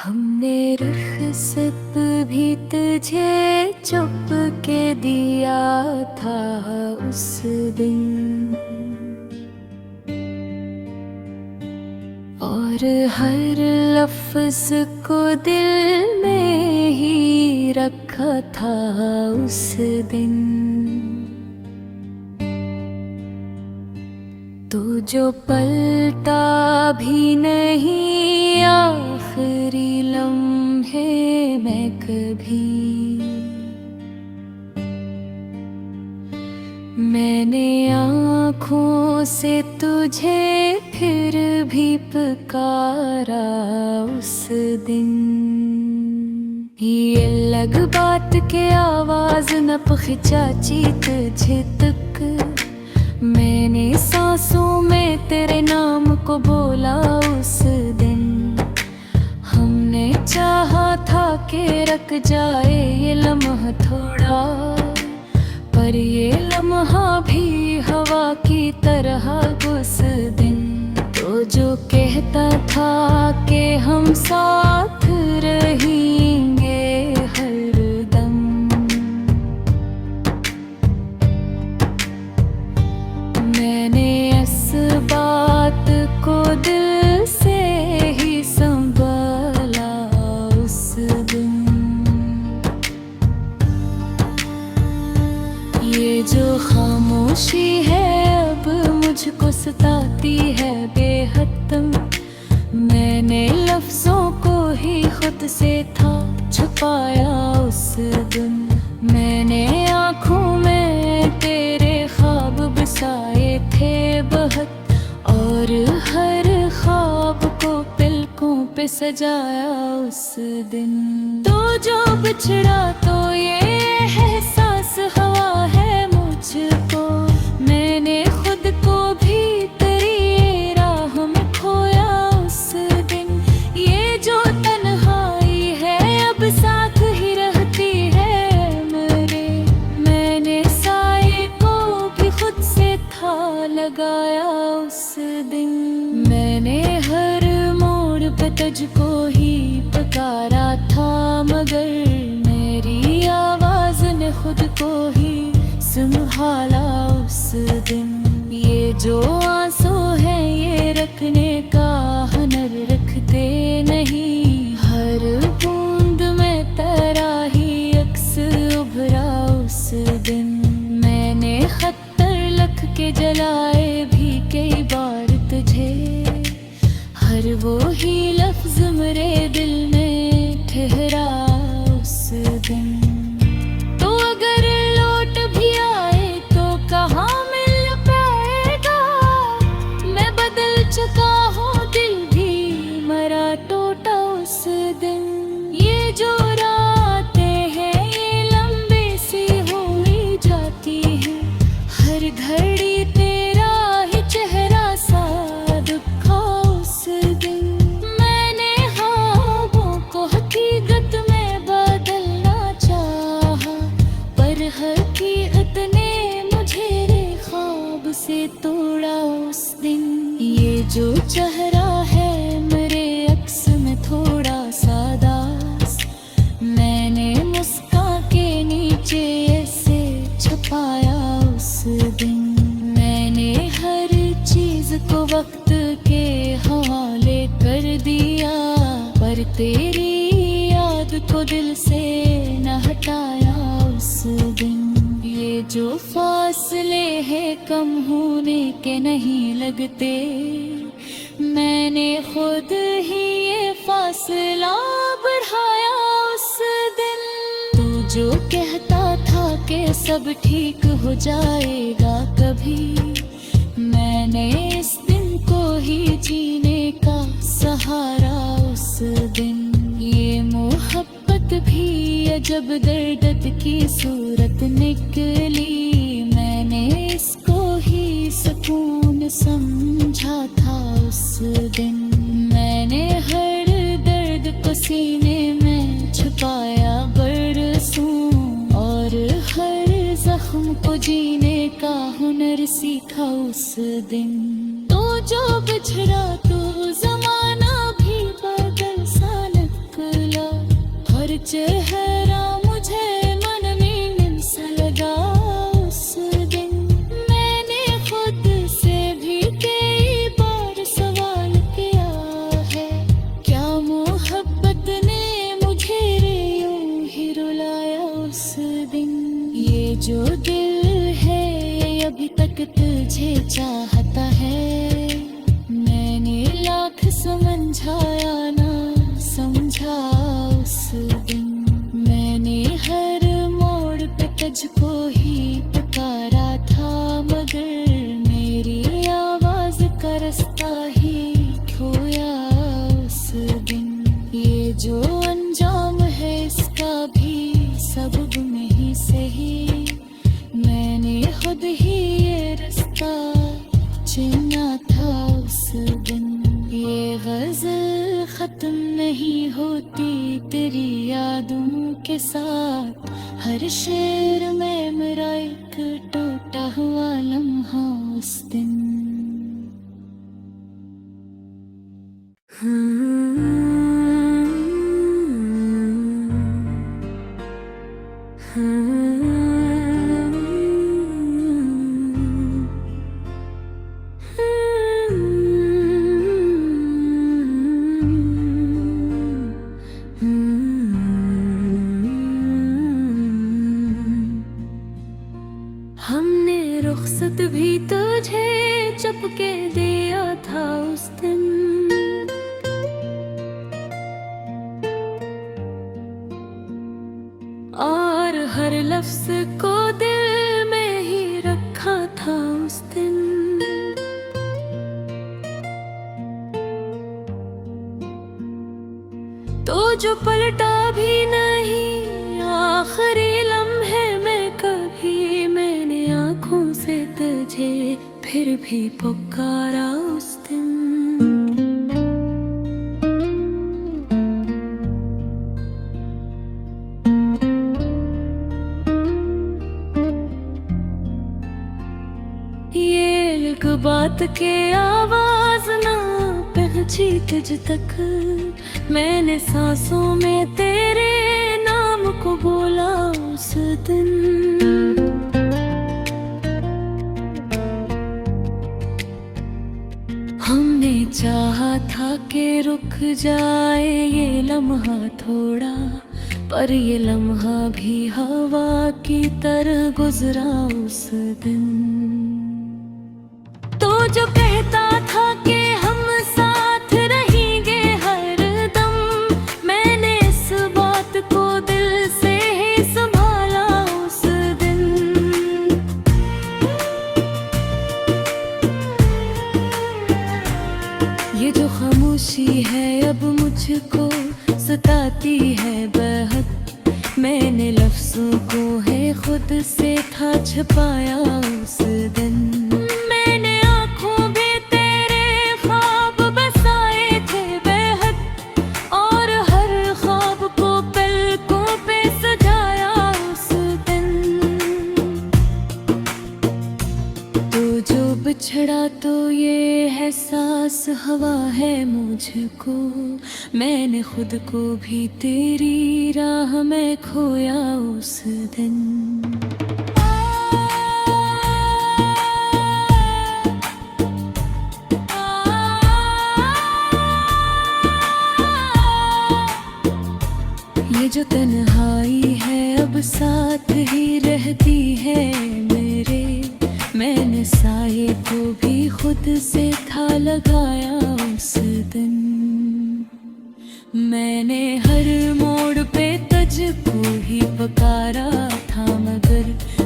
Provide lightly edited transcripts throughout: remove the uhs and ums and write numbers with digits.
हमने रुखसत भी तुझे चुप के दिया था उस दिन, और हर लफ्ज को दिल में ही रखा था उस दिन। तू जो पलटा भी नहीं आखिरी लम्हे में कभी, मैंने आँखों से तुझे फिर भी पुकारा उस दिन। ये अलग बात के आवाज न पहुँचाची तुझे तक, मैंने सांसों में तेरे नाम को बोला उस दिन। हमने चाहा था कि रख जाए ये लम्हा थोड़ा, पर ये लम्हा भी हवा की तरह उस दिन। तो जो कहता था कि हम साथ रहेंगे हरदम, मैंने इस बात को दिल से ही संभाला उस दिन। ये जो खामोशी है अब मुझको सताती है बेहद, मैंने लफ्जों को ही खुद से था छुपाया उस दिन। मैंने आँखों में तेरे ख्वाब बसाए थे बहुत, और हर ख्वाब को पलकों पे सजाया उस दिन। तो जो बिछड़ा तो ये एहसास हुआ है मुझको, मैंने खुद को भी तेरी राह में खोया उस दिन। ये जो तन्हाई है अब साथ ही रहती है मेरे, मैंने साए को भी खुद से था लगाया उस दिन। मैंने हर मोड़ पे तुझको ही पुकारा था, मगर मेरी आवाज ने खुद को ही संभाला उस दिन। ये जो आंसू है ये रखने का हुनर रखते नहीं, हर बूंद में तेरा ही अक्स उभरा उस दिन। मैंने खत्तर लख के जलाए भी कई बार तुझे, हर वो ही लफ्ज मेरे दिल में ठहरा उस दिन। तो अगर लौट भी आए तो कहाँ मिल पाएगा, मैं बदल चुका हूँ दिल भी मरा टूटा उस दिन। ये जो रातें हैं ये लंबी सी हुई जाती हैं, हर घड़ी तेरा ही चेहरा सा दुखा उस दिन। मैंने ख्वाबों को हकीकत में बदलना चाहा, पर हकीकत ने मुझे ख्वाब से तोड़ा उस दिन। ये जो चेहरा है मेरे अक्स में थोड़ा सा दास, मैंने मुस्कान के नीचे ऐसे छुपाया उस दिन। मैंने हर चीज को वक्त के हवाले कर दिया, पर तेरी याद को दिल से न हटाया उस दिन। ये जो फासले हैं कम होने के नहीं लगते, मैंने खुद ही ये फासला बढ़ाया उस दिन। तू जो कहता था कि सब ठीक हो जाएगा कभी, मैंने इस दिन को ही जीने का सहारा उस दिन। ये मोहब्बत भी अजब दर्द की सूरत निकली, मैंने इसको ही सुकून समझा था उस दिन। मैंने हर दर्द को सीने में छुपाया बरसों, और हर जख्म को जीने का हुनर सीखा उस दिन। तो जो बिछड़ा तो जमाना भी बदल सा लग चेहरा मुझे मनमीन सा लगा उस दिन। मैंने खुद से भी कई बार सवाल किया है, क्या मोहब्बत ने मुझे यूं ही रुलाया उस दिन। ये जो दिल है ये अभी तक तुझे चाहता है, मैंने लाख समझाया ना समझा उस दिन। मैंने हर मोड़ पे तुझको ही पुकारा था, मगर मेरी आवाज का रास्ता ही खोया उस दिन। ये जो अंजाम है इसका भी सबब नहीं सही, मैंने खुद ही ये रास्ता चुना था उस दिन। ये गज़ल खत्म नहीं होती तेरी यादों के साथ, हर शेर में मेरा एक टूटा हुआ लम्हा उस दिन। हमने रुखसत भी तुझे चपके दिया था उस दिन। और हर लफ्ज को दिल में ही रखा था उस दिन। तो जो पलटा भी नहीं आखिरी लम्हे में कभी, मैंने आँखों से तुझे फिर भी पुकारा उस दिन। ये एक बात के आवाज ना पहुंची तुझ तक, मैंने सांसों में तेरे नाम को बोला उस दिन। हमने चाहा था कि रुक जाए ये लम्हा थोड़ा, पर ये लम्हा भी हवा की तरह गुजरा उस दिन। तो जो कहता था कि हम साथ रहेंगे हर दम, मैंने इस बात को दिल से ही संभाला उस दिन। ये जो खामोशी है अब मुझको सताती है बेहद, मैंने लफ्जों को है खुद से था छुपाया उस दिन। मैंने आँखों में तेरे ख्वाब बसाए थे बेहद, और हर ख्वाब को पलकों पे सजाया उस दिन। तो जो बिछड़ा तो ये एहसास हवा है मुझको, मैंने खुद को भी तेरी राह में खोया उस दिन। ये जो तन्हाई है अब साथ ही रहती है मेरे, मैंने साये को भी खुद से था लगाया उस दिन। मैंने हर मोड़ पे तुझको ही पुकारा था, मगर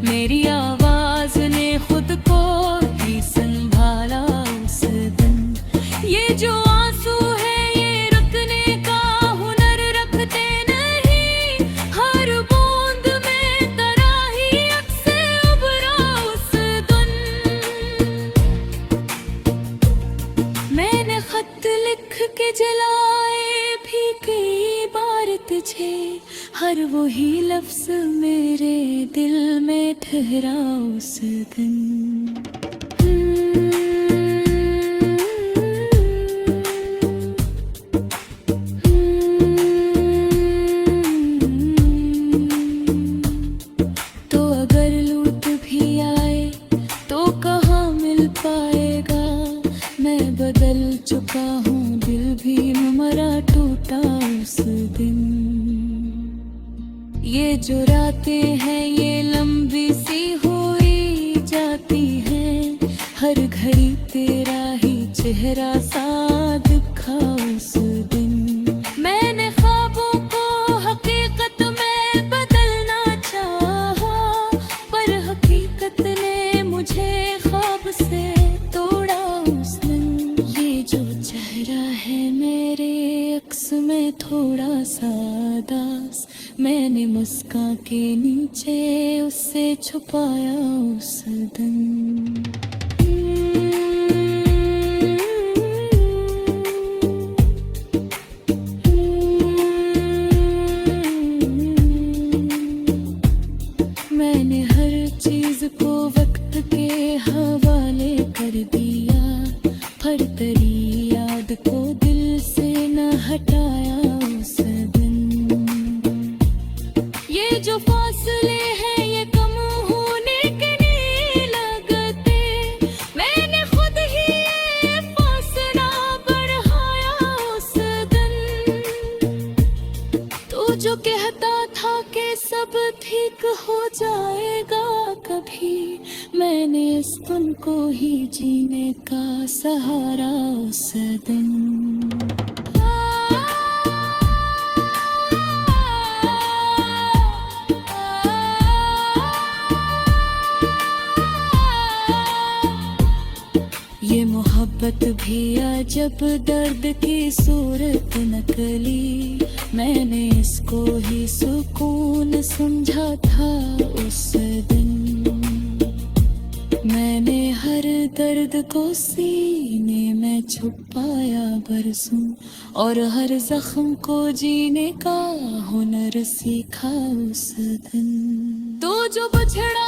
मेरी आवाज ने खुद को ही संभाला उस दिन। ये जो आंसू है ये रुकने का हुनर रखते नहीं, हर बूंद में तराही अक्से उभरा उस दिन। मैंने खत लिख के जलाए भी कई बार तुझे, हर वही लफ्ज मेरे दिल में ठहरा उस दिन। उस दिन। ये जो रातें हैं ये लंबी सी हुई जाती हैं, हर घड़ी तेरा ही चेहरा सा दिखा उस दिन। मैंने ख्वाबों को हकीकत में बदलना चाहा, पर हकीकत ने मुझे ख्वाब से तोड़ा उस दिन। ये जो चेहरा है मेरे अक्स में थोड़ा सा दास, मैंने मुस्कान के नीचे उससे छुपाया उस दिन। मैंने हर चीज को वक्त के हवाले कर दिया, हर तेरी याद को दिल से न हटाया उस दिन। ये जो फासले हैं ये कम होने के नहीं लगते, मैंने खुद ही ये फासला बढ़ाया उस दिन। तू जो कहता था कि सब ठीक हो जाएगा कभी, मैंने इस पल को ही जीने का सहारा उस दिन। ये मोहब्बत भी अजब दर्द की सूरत नकली, मैंने इसको ही सुकून समझा था उस दिन। मैंने हर दर्द को सीने में छुपाया बरसों, और हर जख्म को जीने का हुनर सीखा उस दिन। तो जो बछड़ा